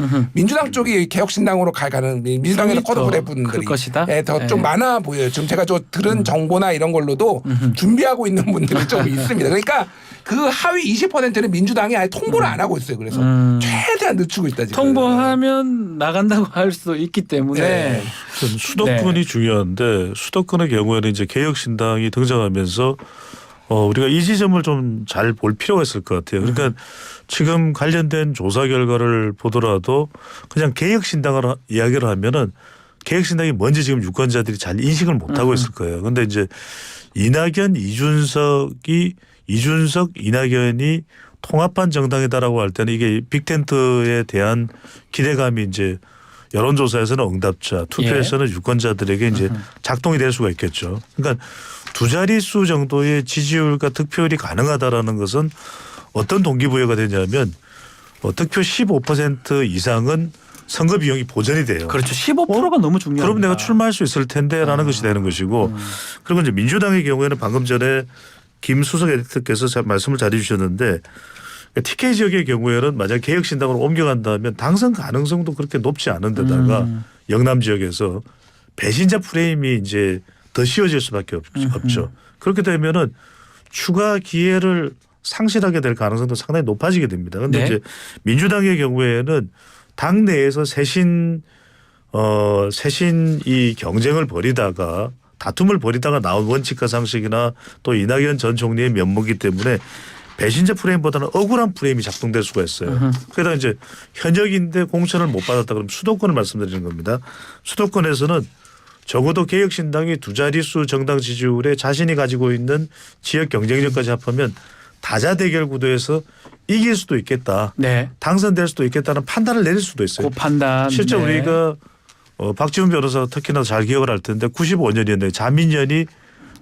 개혁신당으로 가는 민주당에서 컷오프 분들이 더 좀 많아 보여요. 지금 제가 들은 정보나 이런 걸로도 준비하고 있는 분들이 좀 있습니다. 그러니까 그 하위 20%는 민주당이 아예 통보를 안 하고 있어요. 그래서 최대한 늦추고 있다 지금. 통보하면 나간다고 할 수도 있기 때문에 수도권이 중요한데 수도권의 경우에는 이제 개혁신당이 등장하면서 우리가 이 지점을 좀 잘 볼 필요가 있을 것 같아요. 그러니까 지금 관련된 조사 결과를 보더라도 그냥 개혁신당을 이야기를 하면은 개혁신당이 뭔지 지금 유권자들이 잘 인식을 못 하고 있을 거예요. 그런데 이제 이준석, 이낙연이 통합한 정당이다라고 할 때는 이게 빅텐트에 대한 기대감이 이제 여론조사에서는 응답자, 투표에서는 유권자들에게 이제 작동이 될 수가 있겠죠. 그러니까 두 자릿수 정도의 지지율과 득표율이 가능하다라는 것은 어떤 동기부여가 되냐면 득표 15% 이상은 선거 비용이 보전이 돼요. 그렇죠. 15%가 너무 중요합니다. 그럼 내가 출마할 수 있을 텐데라는 것이 되는 것이고 그리고 이제 민주당의 경우에는 방금 전에 김 수석 에디터께서 말씀을 잘해 주셨는데 TK 지역의 경우에는 만약 개혁신당으로 옮겨간다면 당선 가능성도 그렇게 높지 않은 데다가 영남 지역에서 배신자 프레임이 이제 더 씌워질 수밖에 없죠. 그렇게 되면은 추가 기회를 상실하게 될 가능성도 상당히 높아지게 됩니다. 그런데 이제 민주당의 경우에는 당 내에서 세신 이 경쟁을 벌이다가 다툼을 벌이다가 나온 원칙과 상식이나 또 이낙연 전 총리의 면모이기 때문에 배신자 프레임보다는 억울한 프레임이 작동될 수가 있어요. 그러다 이제 현역인데 공천을 못 받았다 그러면 수도권을 말씀드리는 겁니다. 수도권에서는 적어도 개혁신당이 두 자릿수 정당 지지율에 자신이 가지고 있는 지역 경쟁력까지 합하면 다자 대결 구도에서 이길 수도 있겠다. 당선될 수도 있겠다는 판단을 내릴 수도 있어요. 그 판단. 실제 우리가 박지훈 변호사가 특히나 잘 기억을 할 텐데 95년이었는데 자민련이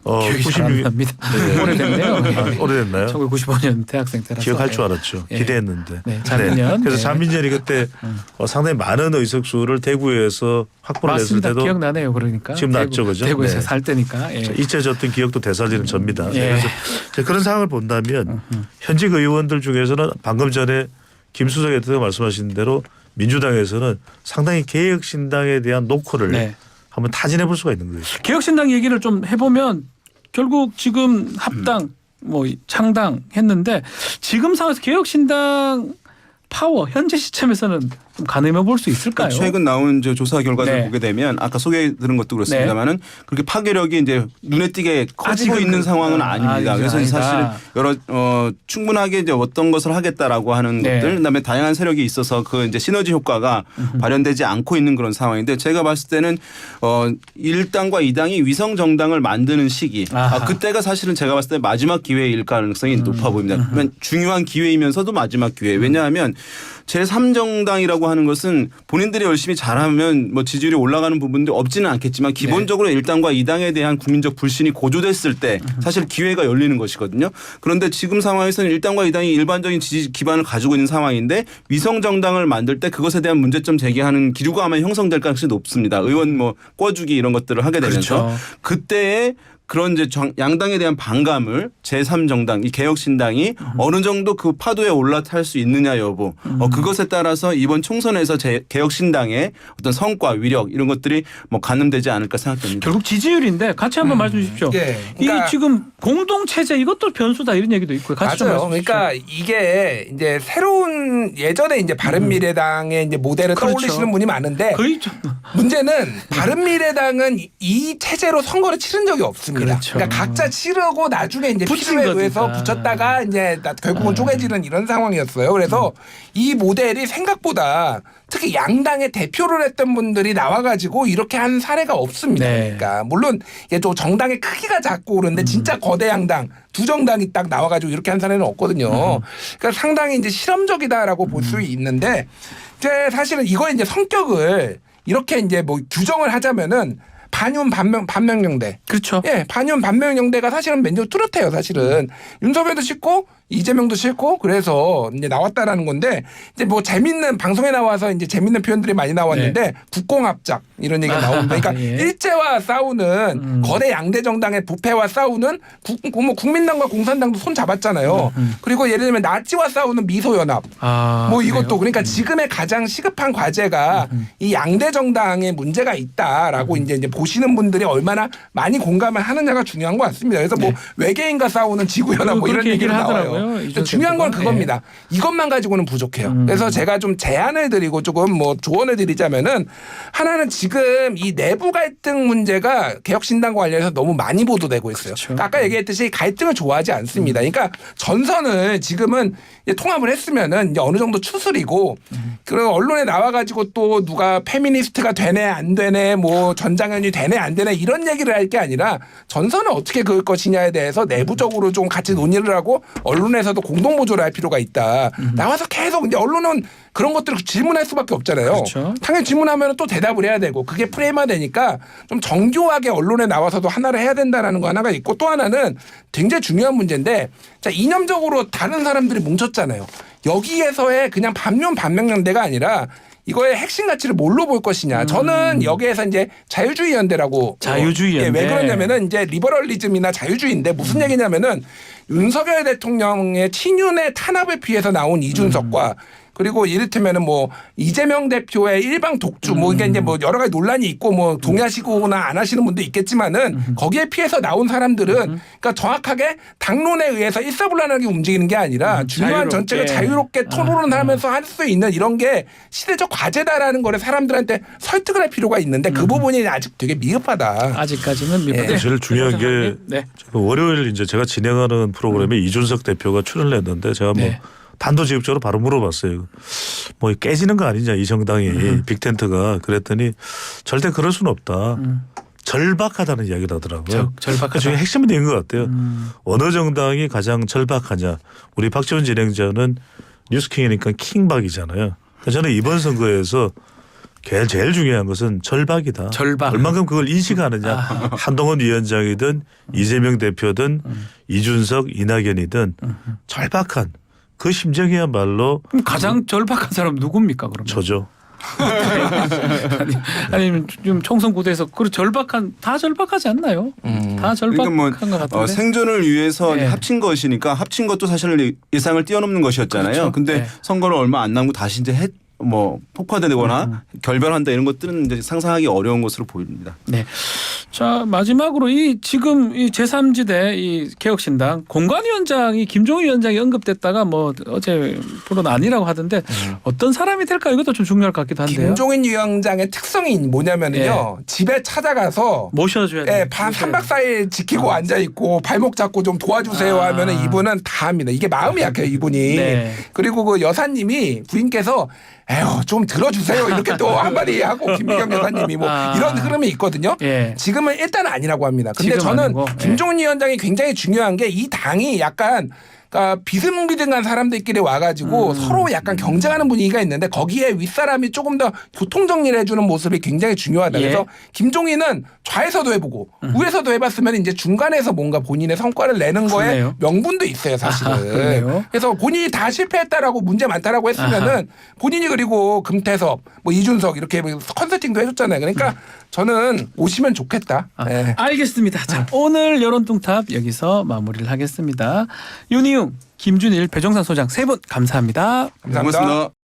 기억이 잘 안 납니다. 오래됐네요. 오래됐나요? 1995년 대학생 때라서. 기억할 줄 알았죠. 기대했는데. 자민련. 그래서 자민련이 그때 상당히 많은 의석수를 대구에서 확보를 했을 때도 기억나네요. 그러니까. 지금 났죠. 그죠? 대구에서 살 때니까. 잊혀졌던 기억도 되살리는 접니다. 그래서 그런 상황을 본다면 현직 의원들 중에서는 방금 전에 김수석 에디터가 말씀하신 대로 민주당에서는 상당히 개혁신당에 대한 노크를 한번 타진해 볼 수가 있는 거죠. 개혁신당 얘기를 좀 해보면 결국 지금 합당 뭐 창당했는데 지금 상황에서 개혁신당 파워 현재 시점에서는 좀 가늠해 볼 수 있을까요? 최근 나온 조사 결과를 보게 되면 아까 소개해드린 것도 그렇습니다만은 그렇게 파괴력이 이제 눈에 띄게 커지고 있는 상황은 아닙니다. 그래서 사실 여러 충분하게 이제 어떤 것을 하겠다라고 하는 것들, 그다음에 다양한 세력이 있어서 그 이제 시너지 효과가 발현되지 않고 있는 그런 상황인데 제가 봤을 때는 1당과 2당이 위성 정당을 만드는 시기, 그때가 사실은 제가 봤을 때 마지막 기회일 가능성이 높아 보입니다. 중요한 기회이면서도 마지막 기회. 왜냐하면 제3정당이라고 하는 것은 본인들이 열심히 잘하면 뭐 지지율이 올라가는 부분도 없지는 않겠지만 기본적으로 1당과 2당에 대한 국민적 불신이 고조됐을 때 사실 기회가 열리는 것이거든요. 그런데 지금 상황에서는 1당과 2당이 일반적인 지지 기반을 가지고 있는 상황인데 위성정당을 만들 때 그것에 대한 문제점 제기하는 기류가 아마 형성될 가능성이 높습니다. 의원 뭐 꿔주기 이런 것들을 하게 되면서 그때에 그런 이제 양당에 대한 반감을 제3정당, 이 개혁신당이 어느 정도 그 파도에 올라탈 수 있느냐 여부, 그것에 따라서 이번 총선에서 개혁신당의 어떤 성과, 위력 이런 것들이 뭐 가늠되지 않을까 생각됩니다. 결국 지지율인데 같이 한번 말씀 주십시오. 그러니까 이 지금 공동체제 이것도 변수다 이런 얘기도 있고요. 같이 맞아요. 좀 그러니까 이게 이제 새로운 예전에 이제 바른미래당의 이제 모델을 떠올리시는 분이 많은데 문제는 바른미래당은 이 체제로 선거를 치른 적이 없습니다. 그러니까 각자 치르고 나중에 이제 필요에 의해서 붙였다가 이제 결국은 쪼개지는 이런 상황이었어요. 그래서 이 모델이 생각보다 특히 양당의 대표를 했던 분들이 나와가지고 이렇게 한 사례가 없습니다. 그러니까 물론 이게 또 정당의 크기가 작고 그런데 진짜 거대 양당 두 정당이 딱 나와가지고 이렇게 한 사례는 없거든요. 그러니까 상당히 이제 실험적이다라고 볼 수 있는데 이제 사실은 이거의 이제 성격을 이렇게 이제 뭐 규정을 하자면은 반윤 반명령대. 그렇죠. 예, 반윤 반명령대가 사실은 맨날 뚜렷해요. 사실은 윤석열도 싫고 이재명도 싫고 그래서 이제 나왔다라는 건데 이제 뭐 재밌는 방송에 나와서 이제 재밌는 표현들이 많이 나왔는데 국공합작 이런 얘기가 나오는데 그러니까 일제와 싸우는 거대 양대 정당의 부패와 싸우는 뭐 국민당과 공산당도 손 잡았잖아요. 그리고 예를 들면 나치와 싸우는 미소연합 뭐 이것도 그러니까 지금의 가장 시급한 과제가 이 양대 정당에 문제가 있다라고 이제 보시는 분들이 얼마나 많이 공감을 하느냐가 중요한 것 같습니다. 그래서 뭐 외계인과 싸우는 지구연합 뭐 이런 얘기를 나와요. 중요한 건 그겁니다. 이것만 가지고는 부족해요. 그래서 제가 좀 제안을 드리고 조금 뭐 조언을 드리자면은 하나는 지금 이 내부 갈등 문제가 개혁신당과 관련해서 너무 많이 보도되고 있어요. 그러니까 아까 얘기했듯이 갈등을 좋아하지 않습니다. 그러니까 전선을 지금은 통합을 했으면은 이제 어느 정도 추스리고 그리고 언론에 나와가지고 또 누가 페미니스트가 되네 안 되네 뭐 전장현이 되네 안 되네 이런 얘기를 할 게 아니라 전선을 어떻게 그을 것이냐에 대해서 내부적으로 좀 같이 논의를 하고 언론에서도 공동 보조를 할 필요가 있다. 나와서 계속 이제 언론은 그런 것들을 질문할 수밖에 없잖아요. 그렇죠. 당연히 질문하면 또 대답을 해야 되고 그게 프레임화되니까 좀 정교하게 언론에 나와서도 하나를 해야 된다라는 거 하나가 있고 또 하나는 굉장히 중요한 문제인데 자 이념적으로 다른 사람들이 뭉쳤잖아요. 여기에서의 그냥 반면 반명연대가 아니라 이거의 핵심 가치를 뭘로 볼 것이냐. 저는 여기에서 이제 자유주의 연대라고. 자유주의 연대. 왜 그러냐면은 이제 리버럴리즘이나 자유주의인데 무슨 얘기냐면은 윤석열 대통령의 친윤의 탄압을 피해서 나온 이준석과 그리고 이를테면은 뭐 이재명 대표의 일방 독주 뭐 이게 이제 뭐 여러 가지 논란이 있고 뭐 동의하시거나 안 하시는 분도 있겠지만은 거기에 피해서 나온 사람들은 그러니까 정확하게 당론에 의해서 일사불란하게 움직이는 게 아니라 중요한 전책을 자유롭게 토론을 하면서 할 수 있는 이런 게 시대적 과제다라는 거를 사람들한테 설득을 할 필요가 있는데 그 부분이 아직 되게 미흡하다. 아직까지는 미흡하다. 제일 중요한 게 월요일 이제 제가 진행하는 프로그램에 이준석 대표가 출연을 했는데 제가 뭐 단도직입적으로 바로 물어봤어요. 뭐 깨지는 거 아니냐 이 정당이 빅텐트가 그랬더니 절대 그럴 수는 없다. 절박하다는 이야기를 하더라고요. 절박하다. 중에 핵심이 된 것 같아요. 어느 정당이 가장 절박하냐. 우리 박지원 진행자는 뉴스킹이니까 킹박이잖아요. 저는 이번 선거에서 제일 중요한 것은 절박이다. 절박. 얼만큼 그걸 인식하느냐. 한동훈 위원장이든 이재명 대표든 이준석 이낙연이든 절박한 그 심정이야말로. 그럼 가장 절박한 사람 누굽니까 그러면? 저죠. 아니면 좀 총선 구도에서 그 절박한 다 절박하지 않나요? 다 절박한 그러니까 것 같은데. 생존을 위해서 합친 것이니까 합친 것도 사실 예상을 뛰어넘는 것이었잖아요. 그렇죠. 근데 선거를 얼마 안 남고 다시 이제 뭐 폭파되거나 결별한다 이런 것들은 이제 상상하기 어려운 것으로 보입니다. 네. 자 마지막으로 지금 이 제3지대 이 개혁신당 공관위원장이 김종인 위원장이 언급됐다가 뭐 어제 프로는 아니라고 하던데 어떤 사람이 될까 이것도 좀 중요할 것 같기도 한데요. 김종인 위원장의 특성이 뭐냐면요. 집에 찾아가서 모셔줘야 돼요. 밤 3박 4일 지키고 앉아 있고 발목 잡고 좀 도와주세요 하면은 이분은 다 합니다. 이게 마음이 약해요 이분이. 네. 그리고 그 여사님이 부인께서 에휴 좀 들어주세요 이렇게 또 한마디 하고 김미경 여사님이 뭐 이런 흐름이 있거든요. 예. 지금은 일단 아니라고 합니다. 근데 저는 아니고, 김종인 위원장이 굉장히 중요한 게 이 당이 약간 그러니까 비등비등한 사람들끼리 와가지고 서로 약간 경쟁하는 분위기가 있는데 거기에 윗사람이 조금 더 교통 정리를 해주는 모습이 굉장히 중요하다. 그래서 김종인은 좌에서도 해보고 우에서도 해봤으면 이제 중간에서 뭔가 본인의 성과를 내는 거에 명분도 있어요 사실은. 그래서 본인이 다 실패했다라고 문제 많다라고 했으면은 본인이 그리고 금태섭 뭐 이준석 이렇게 컨설팅도 해줬잖아요. 그러니까 저는 오시면 좋겠다. 네. 알겠습니다. 자, 오늘 여론뚱탑 여기서 마무리를 하겠습니다. 윤희웅, 김준일, 배종산 소장 세 분 감사합니다. 감사합니다. 고맙습니다.